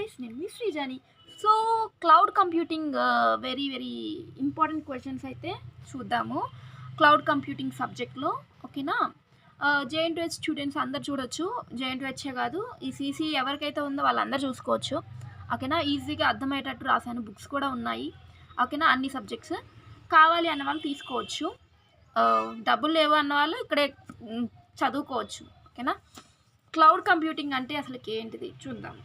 Guys, నేను మీ శ్రీజాని. So cloud computing very very important questions అయితే చూద్దాము క్లౌడ్ కంప్యూటింగ్ సబ్జెక్ట్లో. ఓకేనా? జేఎన్టీహెచ్ స్టూడెంట్స్ అందరు చూడొచ్చు. జేఎన్టీహెచ్ఏ కాదు, ఈ సీసీ ఎవరికైతే ఉందో వాళ్ళందరూ చూసుకోవచ్చు. ఓకేనా? ఈజీగా అర్థమయ్యేటట్టు రాశాను, బుక్స్ కూడా ఉన్నాయి. ఓకేనా? అన్ని సబ్జెక్ట్స్ కావాలి అన్న వాళ్ళు తీసుకోవచ్చు, డబ్బులు లేవు అన్న వాళ్ళు ఇక్కడే చదువుకోవచ్చు. ఓకేనా? క్లౌడ్ కంప్యూటింగ్ అంటే అసలుకి ఏంటిది చూద్దాం.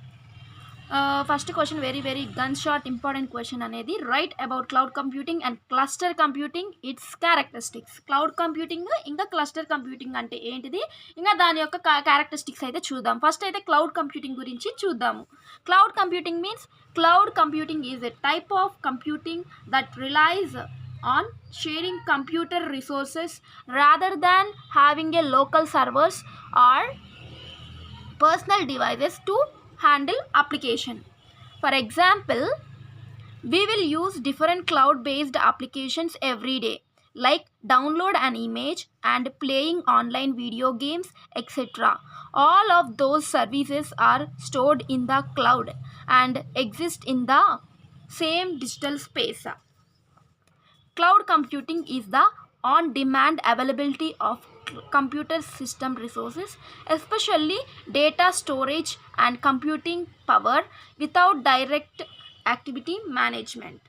First question very very gun shot important question అనేది, right about cloud computing and cluster computing its characteristics. Cloud computing ఇంకా క్లస్టర్ కంప్యూటింగ్ అంటే ఏంటిది, ఇంకా దాని యొక్క క్యారెక్టరిస్టిక్స్ అయితే చూద్దాం. ఫస్ట్ అయితే క్లౌడ్ కంప్యూటింగ్ గురించి చూద్దాము. Cloud computing means cloud computing is a type of computing that relies on sharing computer resources rather than having a local servers or personal devices to handle application. For example, we will use different cloud based applications every day, like download an image and playing online video games, etc. All of those services are stored in the cloud and exist in the same digital space. Cloud computing is the on-demand availability of computer system resources, especially data storage and computing power, without direct active management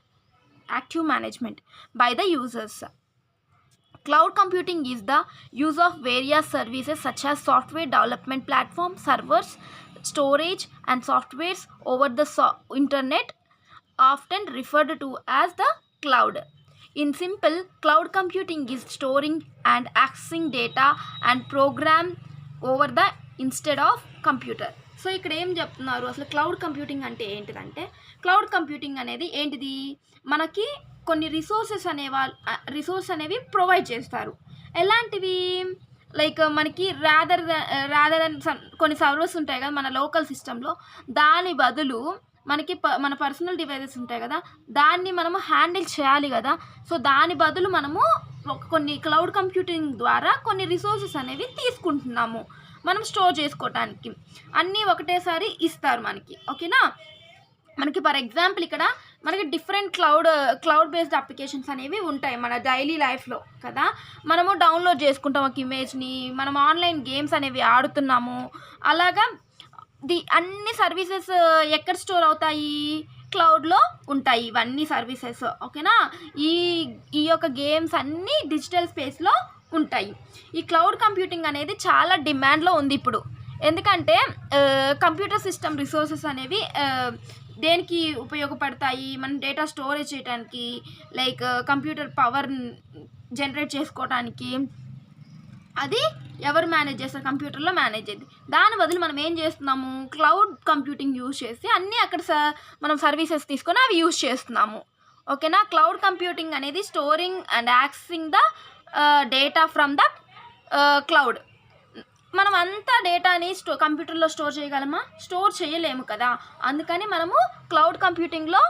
by the users. Cloud computing is the use of various services such as software development platform, servers, storage and softwares over the internet, often referred to as the cloud. In simple, cloud computing is storing and accessing data and program over the instead of computer. So ఇక్కడ ఏం చెప్తున్నారు, అసలు cloud computing అంటే ఏంటిదంటే, cloud computing అనేది ఏంటిది, మనకి కొన్ని రిసోర్సెస్ అనేవి ప్రొవైడ్ చేస్తారు. ఎలాంటివి, లైక్ మనకి రాదర్ దెన్ కొన్ని సర్వర్స్ ఉంటాయి కదా మన లోకల్ సిస్టంలో, దాని బదులు మనకి మన పర్సనల్ డివైజెస్ ఉంటాయి కదా, దాన్ని మనము హ్యాండిల్ చేయాలి కదా. సో దాని బదులు మనము కొన్ని క్లౌడ్ కంప్యూటింగ్ ద్వారా కొన్ని రిసోర్సెస్ అనేవి తీసుకుంటున్నాము మనం స్టోర్ చేసుకోవటానికి. అన్నీ ఒకటేసారి ఇస్తారు మనకి. ఓకేనా? మనకి ఫర్ ఎగ్జాంపుల్ ఇక్కడ మనకి డిఫరెంట్ క్లౌడ్ బేస్డ్ అప్లికేషన్స్ అనేవి ఉంటాయి మన డైలీ లైఫ్లో కదా. మనము డౌన్లోడ్ చేసుకుంటాం ఒక ఇమేజ్ని, మనం ఆన్లైన్ గేమ్స్ అనేవి ఆడుతున్నాము. అలాగా అన్ని సర్వీసెస్ ఎక్కడ స్టోర్ అవుతాయి, క్లౌడ్లో ఉంటాయి ఇవన్నీ సర్వీసెస్. ఓకేనా? ఈ యొక్క గేమ్స్ అన్నీ డిజిటల్ స్పేస్లో ఉంటాయి. ఈ క్లౌడ్ కంప్యూటింగ్ అనేది చాలా డిమాండ్లో ఉంది ఇప్పుడు. ఎందుకంటే కంప్యూటర్ సిస్టమ్ రిసోర్సెస్ అనేవి దేనికి ఉపయోగపడతాయి, మనం డేటా స్టోరేజ్ చేయడానికి, లైక్ కంప్యూటర్ పవర్ జనరేట్ చేసుకోవడానికి. అది ఎవరు మేనేజ్ చేస్తారు, కంప్యూటర్లో మేనేజ్ అయ్యింది. దాని బదులు మనం ఏం చేస్తున్నాము, క్లౌడ్ కంప్యూటింగ్ యూజ్ చేసి అన్నీ అక్కడ మనం సర్వీసెస్ తీసుకొని అవి యూజ్ చేస్తున్నాము. ఓకేనా? క్లౌడ్ కంప్యూటింగ్ అనేది storing and accessing the data from the cloud. మనం అంతా డేటాని కంప్యూటర్లో స్టోర్ చేయగలమా? స్టోర్ చేయలేము కదా. అందుకని మనము క్లౌడ్ కంప్యూటింగ్లో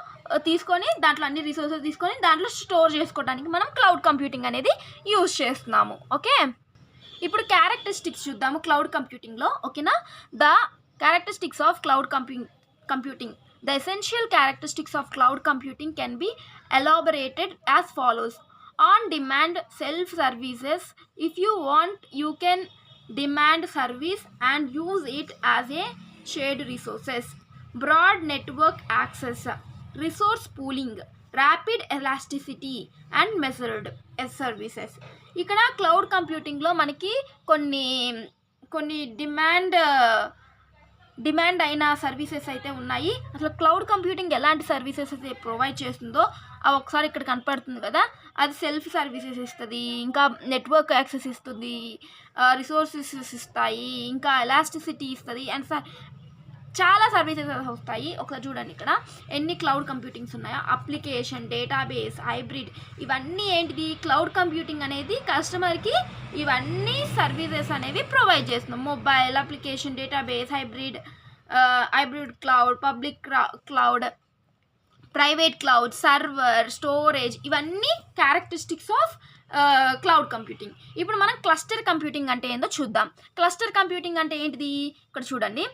తీసుకొని దాంట్లో అన్ని రిసోర్సెస్ తీసుకొని దాంట్లో స్టోర్ చేసుకోవడానికి మనం క్లౌడ్ కంప్యూటింగ్ అనేది యూజ్ చేస్తున్నాము. ఓకే, ఇప్పుడు క్యారెక్టరిస్టిక్స్ చూద్దాము క్లౌడ్ కంప్యూటింగ్లో. ఓకేనా? The characteristics of cloud computing. The essential characteristics of cloud computing can be elaborated as follows. On demand self services. If you want you can demand service and use it as a shared resources. Broad network access, resource pooling, rapid elasticity and measured services. ఇక్కడ cloud కంప్యూటింగ్లో మనకి కొన్ని demand అయిన services అయితే ఉన్నాయి. అసలు cloud computing ఎలాంటి services అయితే provide చేస్తుందో అవి ఒకసారి ఇక్కడ కనపడుతుంది కదా. అది సెల్ఫ్ సర్వీసెస్ ఇస్తుంది, ఇంకా నెట్వర్క్ యాక్సెస్ ఇస్తుంది, రిసోర్సెస్ ఇస్తాయి, ఇంకా ఎలాస్టిసిటీ ఇస్తుంది, అండ్ చాలా సర్వీసెస్ వస్తాయి. ఒకసారి చూడండి ఇక్కడ ఎన్ని క్లౌడ్ కంప్యూటింగ్స్ ఉన్నాయో. అప్లికేషన్, డేటాబేస్, హైబ్రిడ్, ఇవన్నీ ఏంటిది, క్లౌడ్ కంప్యూటింగ్ అనేది కస్టమర్కి ఇవన్నీ సర్వీసెస్ అనేవి ప్రొవైడ్ చేస్తున్నాం. Mobile application, database, hybrid cloud, public cloud, private cloud, server, storage, ఇవన్నీ క్యారెక్టరిస్టిక్స్ ఆఫ్ క్లౌడ్ కంప్యూటింగ్. ఇప్పుడు మనం క్లస్టర్ కంప్యూటింగ్ అంటే ఏందో చూద్దాం. క్లస్టర్ కంప్యూటింగ్ అంటే ఏంటిది, ఇక్కడ చూడండి.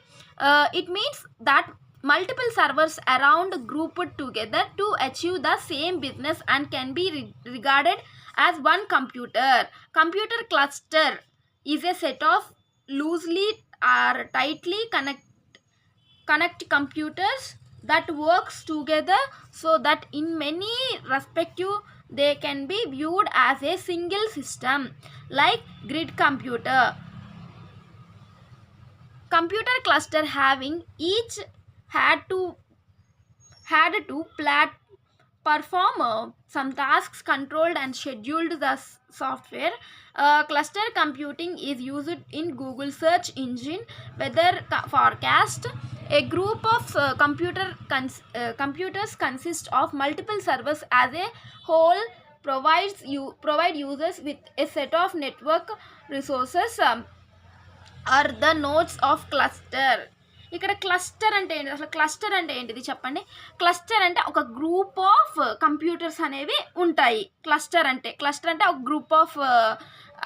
It means that multiple servers around grouped together to achieve the same business and can be regarded as one computer. Computer cluster is a set of loosely or tightly connect computers that works together so that in many respective they can be viewed as a single system, like grid computer. Computer cluster having each had to perform some tasks controlled and scheduled the software. Cluster computing is used in Google search engine weather forecast. A group of computers consist of multiple servers as a whole provide users with a set of network resources or the nodes of cluster. ఇక్కడ cluster అంటే ఏంటి, అసలు cluster అంటే ఏంటిది చెప్పండి. Cluster అంటే ఒక group of computers అనేవి ఉంటాయి. క్లస్టర్ అంటే ఒక గ్రూప్ ఆఫ్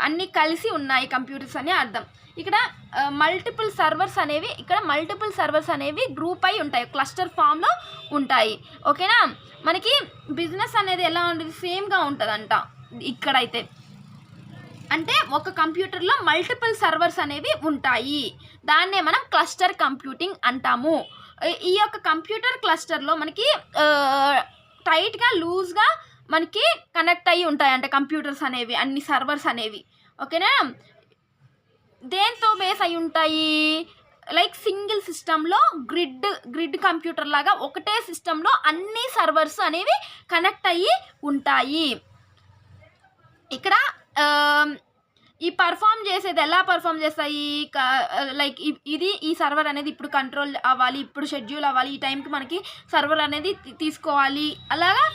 అన్నీ కలిసి ఉన్నాయి కంప్యూటర్స్ అని అర్థం. ఇక్కడ మల్టిపుల్ సర్వర్స్ అనేవి గ్రూప్ అయి ఉంటాయి, క్లస్టర్ ఫామ్లో ఉంటాయి. ఓకేనా. మనకి బిజినెస్ అనేది ఎలా ఉంటుంది, సేమ్గా ఉంటుందంట ఇక్కడైతే. అంటే ఒక కంప్యూటర్లో మల్టిపుల్ సర్వర్స్ అనేవి ఉంటాయి, దాన్నే మనం క్లస్టర్ కంప్యూటింగ్ అంటాము. ఈ యొక్క కంప్యూటర్ క్లస్టర్లో మనకి టైట్గా లూజ్గా మనకి కనెక్ట్ అయ్యి ఉంటాయి అంటే కంప్యూటర్స్ అనేవి, అన్ని సర్వర్స్ అనేవి. ఓకేనా. దేంతో బేస్ అయి ఉంటాయి, లైక్ సింగిల్ సిస్టంలో గ్రిడ్ కంప్యూటర్ లాగా ఒకటే సిస్టంలో అన్ని సర్వర్స్ అనేవి కనెక్ట్ అయ్యి ఉంటాయి. ఇక్కడ ఈ పర్ఫామ్ చేసేది ఎలా పర్ఫామ్ చేస్తాయి, లైక్ ఈ సర్వర్ అనేది ఇప్పుడు కంట్రోల్ అవ్వాలి, ఇప్పుడు షెడ్యూల్ అవ్వాలి, ఈ టైంకి మనకి సర్వర్ అనేది తీసుకోవాలి, అలాగా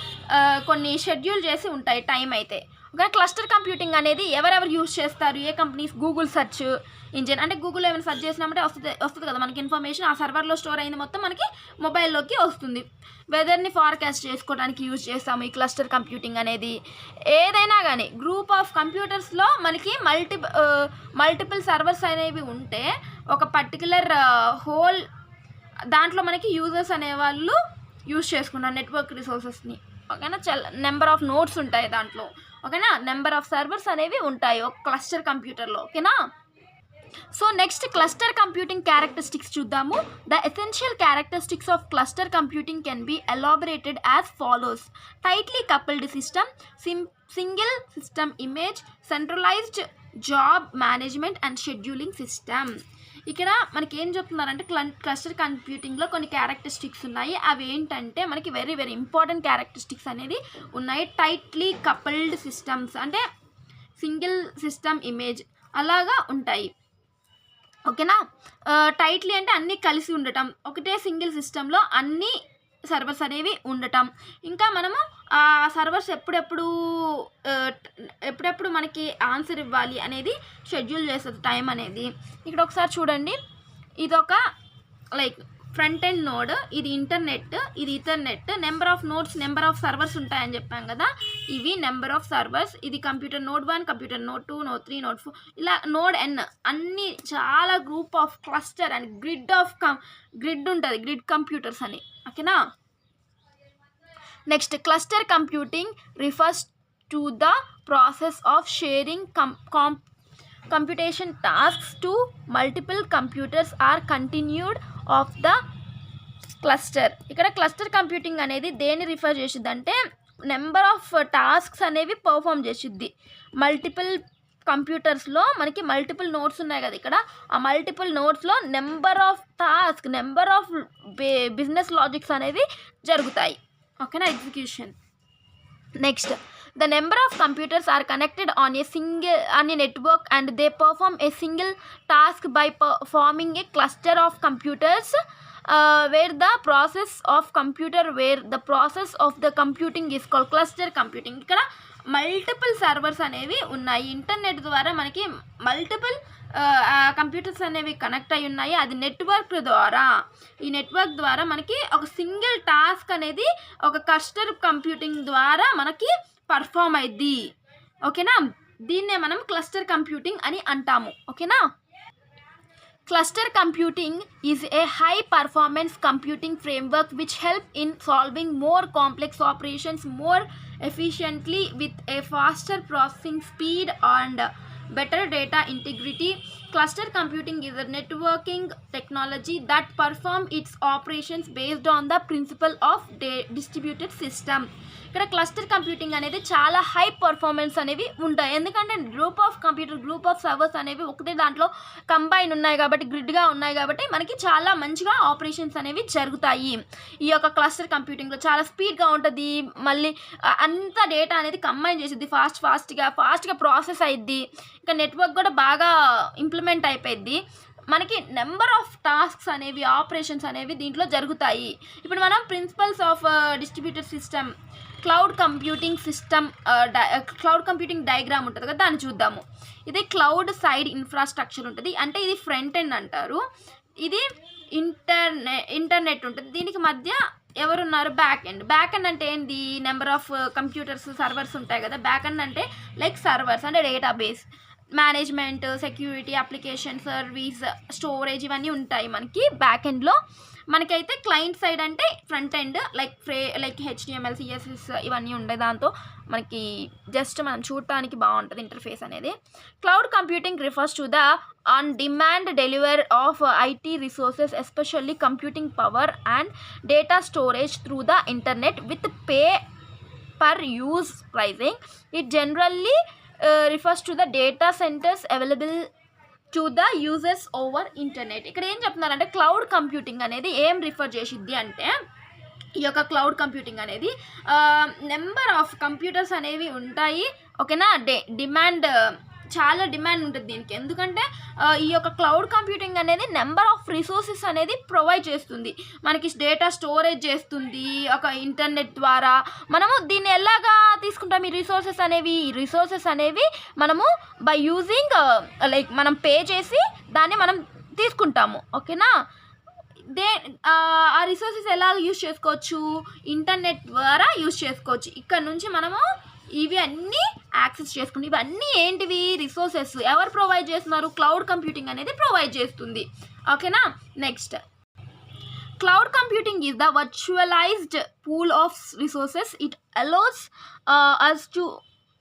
కొన్ని షెడ్యూల్ చేసి ఉంటాయి టైం అయితే. ఓకే. క్లస్టర్ కంప్యూటింగ్ అనేది ఎవరెవరు యూజ్ చేస్తారు, ఏ కంపెనీస్, గూగుల్ సెర్చ్ ఇంజిన్ అంటే గూగుల్లో ఏమైనా సెర్చ్ చేసినామంటే వస్తుంది కదా మనకి ఇన్ఫర్మేషన్, ఆ సర్వర్లో స్టోర్ అయింది మొత్తం మనకి మొబైల్లోకి వస్తుంది. వెదర్ని ఫార్కాస్ట్ చేసుకోవడానికి యూజ్ చేస్తాము ఈ క్లస్టర్ కంప్యూటింగ్ అనేది. ఏదైనా కానీ గ్రూప్ ఆఫ్ కంప్యూటర్స్లో మనకి మల్టిపుల్ సర్వర్స్ అనేవి ఉంటే ఒక పర్టికులర్ హోల్ దాంట్లో మనకి యూజర్స్ అనేవాళ్ళు యూజ్ చేసుకున్నారు నెట్వర్క్ రిసోర్సెస్ని. ఓకేనా. నెంబర్ ఆఫ్ నోడ్స్ ఉంటాయి దాంట్లో. ఓకేనా. నెంబర్ ఆఫ్ సర్వర్స్ అనేవి ఉంటాయి ఒక క్లస్టర్ కంప్యూటర్లో. ఓకేనా. So next cluster computing characteristics చూద్దాము. The essential characteristics of cluster computing can be elaborated as follows. Tightly coupled system, single system image, centralised job management and scheduling system. ఇక్కడ మనకి ఏం చెప్తున్నారంటే క్లస్టర్ కంప్యూటింగ్లో కొన్ని క్యారెక్టరిస్టిక్స్ ఉన్నాయి. అవి ఏంటంటే మనకి వెరీ వెరీ ఇంపార్టెంట్ క్యారెక్టరిస్టిక్స్ అనేది ఉన్నాయి. టైట్లీ కపుల్డ్ సిస్టమ్స్ అంటే సింగిల్ సిస్టమ్ ఇమేజ్ అలాగా ఉంటాయి. ఓకేనా. టైట్లీ అంటే అన్నీ కలిసి ఉండటం, ఒకటే సింగిల్ సిస్టంలో అన్ని సర్వర్స్ అనేవి ఉండటం. ఇంకా మనము ఆ సర్వర్స్ ఎప్పుడెప్పుడు మనకి ఆన్సర్ ఇవ్వాలి అనేది షెడ్యూల్ చేస్తుంది టైం అనేది. ఇక్కడ ఒకసారి చూడండి, ఇదొక లైక్ ఫ్రంట్ ఎండ్ నోడ్, ఇది ఇంటర్నెట్, ఇది Ethernet. Number of nodes, number of servers ఉంటాయని చెప్పాం కదా, ఇవి నెంబర్ ఆఫ్ సర్వర్స్. ఇది computer node 1, computer node 2, node 3, node 4, ఇలా నోడ్ n అన్ని చాలా group of cluster and grid ఉంటుంది, గ్రిడ్ కంప్యూటర్స్ అని. ఓకేనా. Next cluster computing refers to the process of sharing computation tasks to multiple computers are continued of the cluster. ఇక్కడ cluster computing అనేది దేన్ని refer చేసిద్ది అంటే నెంబర్ ఆఫ్ టాస్క్స్ అనేవి perform చేసిద్ది. మల్టిపుల్ కంప్యూటర్స్లో మనకి మల్టిపుల్ నోట్స్ ఉన్నాయి కదా, ఇక్కడ ఆ మల్టిపుల్ నోట్స్లో నెంబర్ ఆఫ్ బిజినెస్ లాజిక్స్ అనేవి జరుగుతాయి. ఓకేనా. Execution. Next, the number of computers are connected on a network and they perform a single task by forming a cluster of computers where the process of the computing is called cluster computing. ఇక్కడ multiple servers అనేవి ఉన్నాయి. Internet ద్వారా మనకి multiple computers అనేవి connect అయి ఉన్నాయి. అది ఈ నెట్వర్క్ ద్వారా మనకి ఒక సింగిల్ టాస్క్ అనేది ఒక క్లస్టర్ కంప్యూటింగ్ ద్వారా మనకి పర్ఫామ్ అయింది. ఓకేనా. దీన్నే మనం క్లస్టర్ కంప్యూటింగ్ అని అంటాము. ఓకేనా. Cluster computing is a high performance computing framework which help in solving more complex operations more efficiently with a faster processing speed and better data integrity. Cluster computing is a networking technology that perform its operations based on the principle of distributed system. ఇక్కడ cluster computing అనేది చాలా high performance అనేవి ఉంటాయి, ఎందుకంటే group of servers అనేవి ఒకటే దాంట్లో combine ఉన్నాయి కాబట్టి, గ్రిడ్గా ఉన్నాయి కాబట్టి మనకి చాలా మంచిగా ఆపరేషన్స్ అనేవి జరుగుతాయి. ఈ యొక్క క్లస్టర్ కంప్యూటింగ్లో చాలా స్పీడ్గా ఉంటుంది, మళ్ళీ అంత డేటా అనేది కంబైన్ చేసిద్ది, ఫాస్ట్గా ప్రాసెస్ అయ్యిద్ది, ఇంకా నెట్వర్క్ కూడా బాగా ఇంప్లిమెంట్ అయిపోయింది. మనకి నెంబర్ ఆఫ్ టాస్క్స్ అనేవి ఆపరేషన్స్ అనేవి దీంట్లో జరుగుతాయి. ఇప్పుడు మనం principles of distributed system cloud computing diagram ఉంటుంది కదా, దాన్ని చూద్దాము. ఇది క్లౌడ్ సైడ్ ఇన్ఫ్రాస్ట్రక్చర్ ఉంటుంది, అంటే ఇది ఫ్రంట్ ఎండ్ అంటారు. ఇది ఇంటర్నెట్ ఉంటుంది, దీనికి మధ్య ఎవరున్నారు? బ్యాక్ ఎండ్ అంటే ఏంటి? నెంబర్ ఆఫ్ కంప్యూటర్స్ సర్వర్స్ ఉంటాయి కదా. బ్యాక్ ఎండ్ అంటే లైక్ సర్వర్స్ అంటే database, management, security, application, service, storage ఇవన్నీ ఉంటాయి మనకి బ్యాక్ ఎండ్లో. మనకైతే క్లయింట్ సైడ్ అంటే front end like HTML, CSS ఇవన్నీ ఉండే, దాంతో మనకి జస్ట్ మనం చూడటానికి బాగుంటుంది ఇంటర్ఫేస్ అనేది. Cloud computing refers to the on demand deliver of IT resources, especially computing power and data storage through the internet with pay per use pricing. It generally refers to the data centers available to the users over internet. ఇక్కడ ఏం చెప్తున్నారంటే cloud computing అనేది ఏం refer చేసిద్ది అంటే, ఈ యొక్క cloud computing అనేది నెంబర్ ఆఫ్ కంప్యూటర్స్ అనేవి ఉంటాయి, ఓకేనా. చాలా డిమాండ్ ఉంటుంది దీనికి, ఎందుకంటే ఈ యొక్క క్లౌడ్ కంప్యూటింగ్ అనేది నెంబర్ ఆఫ్ రిసోర్సెస్ అనేది ప్రొవైడ్ చేస్తుంది, మనకి డేటా స్టోరేజ్ చేస్తుంది ఒక ఇంటర్నెట్ ద్వారా. మనము దీన్ని ఎలాగా తీసుకుంటాం? ఈ రిసోర్సెస్ అనేవి మనము బై యూజింగ్ లైక్ మనం పే చేసి దాన్ని మనం తీసుకుంటాము, ఓకేనా. ఆ రిసోర్సెస్ ఎలా యూజ్ చేసుకోవచ్చు? ఇంటర్నెట్ ద్వారా యూజ్ చేసుకోవచ్చు. ఇక్కడ నుంచి మనము ఇవి అన్నీ యాక్సెస్ చేసుకుంటే, ఇవన్నీ ఏంటివి? రిసోర్సెస్. ఎవరు ప్రొవైడ్ చేస్తున్నారు? క్లౌడ్ కంప్యూటింగ్ అనేది ప్రొవైడ్ చేస్తుంది, ఓకేనా. Next, cloud computing is the virtualised pool of resources. It allows us to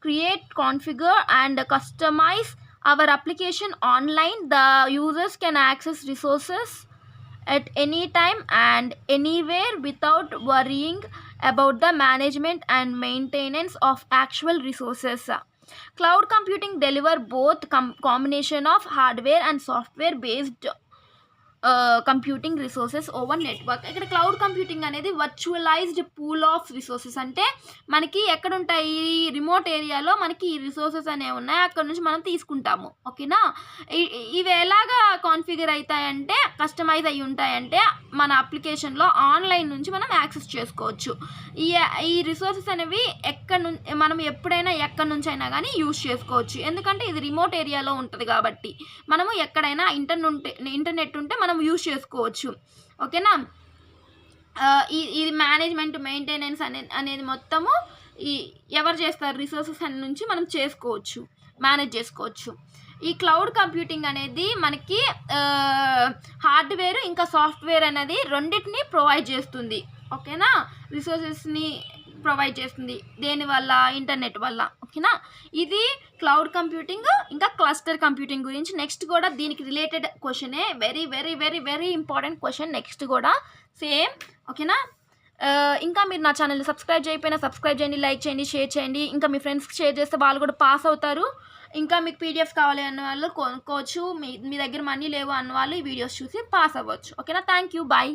create, configure and customize our application online. The users can access resources at any time and anywhere without worrying about the management and maintenance of actual resources. Cloud computing deliver both combination of hardware and software based computing resources over network. ఇక్కడ cloud computing అనేది virtualised pool of resources, అంటే మనకి ఎక్కడ ఉంటాయి? Remote ఏరియాలో మనకి ఈ resources అనేవి ఉన్నాయి, అక్కడ నుంచి మనం తీసుకుంటాము, ఓకేనా. ఇవి ఎలాగా కాన్ఫిగర్ అవుతాయంటే, కస్టమైజ్ అయ్యి ఉంటాయంటే మన అప్లికేషన్లో ఆన్లైన్ నుంచి మనం యాక్సెస్ చేసుకోవచ్చు. ఈ రిసోర్సెస్ అనేవి మనం ఎప్పుడైనా ఎక్కడి నుంచి అయినా కానీ యూజ్ చేసుకోవచ్చు, ఎందుకంటే ఇది రిమోట్ ఏరియాలో ఉంటుంది కాబట్టి మనము ఎక్కడైనా ఇంటర్నెట్ ఉంటే మనం యూజ్ చేసుకోవచ్చు, ఓకేనా. ఇది మేనేజ్మెంట్, మెయింటెనెన్స్ అనేది మొత్తము ఎవరు చేస్తారు? రిసోర్సెస్ అన్ని నుంచి మనం మేనేజ్ చేసుకోవచ్చు. ఈ క్లౌడ్ కంప్యూటింగ్ అనేది మనకి హార్డ్వేర్ ఇంకా సాఫ్ట్వేర్ అనేది రెండింటిని ప్రొవైడ్ చేస్తుంది, ఓకేనా. రిసోర్సెస్ని ప్రొవైడ్ చేస్తుంది దేనివల్ల? ఇంటర్నెట్ వల్ల, ఓకేనా. ఇది క్లౌడ్ కంప్యూటింగ్ ఇంకా క్లస్టర్ కంప్యూటింగ్ గురించి. నెక్స్ట్ కూడా దీనికి రిలేటెడ్ క్వశ్చనే, very very very very important question. Next కూడా సేమ్, ఓకేనా. ఇంకా మీరు నా ఛానల్ని సబ్స్క్రైబ్ చేయకపోయినా సబ్స్క్రైబ్ చేయండి, లైక్ చేయండి, షేర్ చేయండి. ఇంకా మీ ఫ్రెండ్స్కి షేర్ చేస్తే వాళ్ళు కూడా పాస్ అవుతారు. ఇంకా మీకు PDF కావాలి అన్న వాళ్ళు కొనుక్కోవచ్చు, మీ దగ్గర మనీ లేవు అన్న వాళ్ళు ఈ వీడియోస్ చూసి పాస్ అవ్వచ్చు, ఓకేనా. Thank you, bye.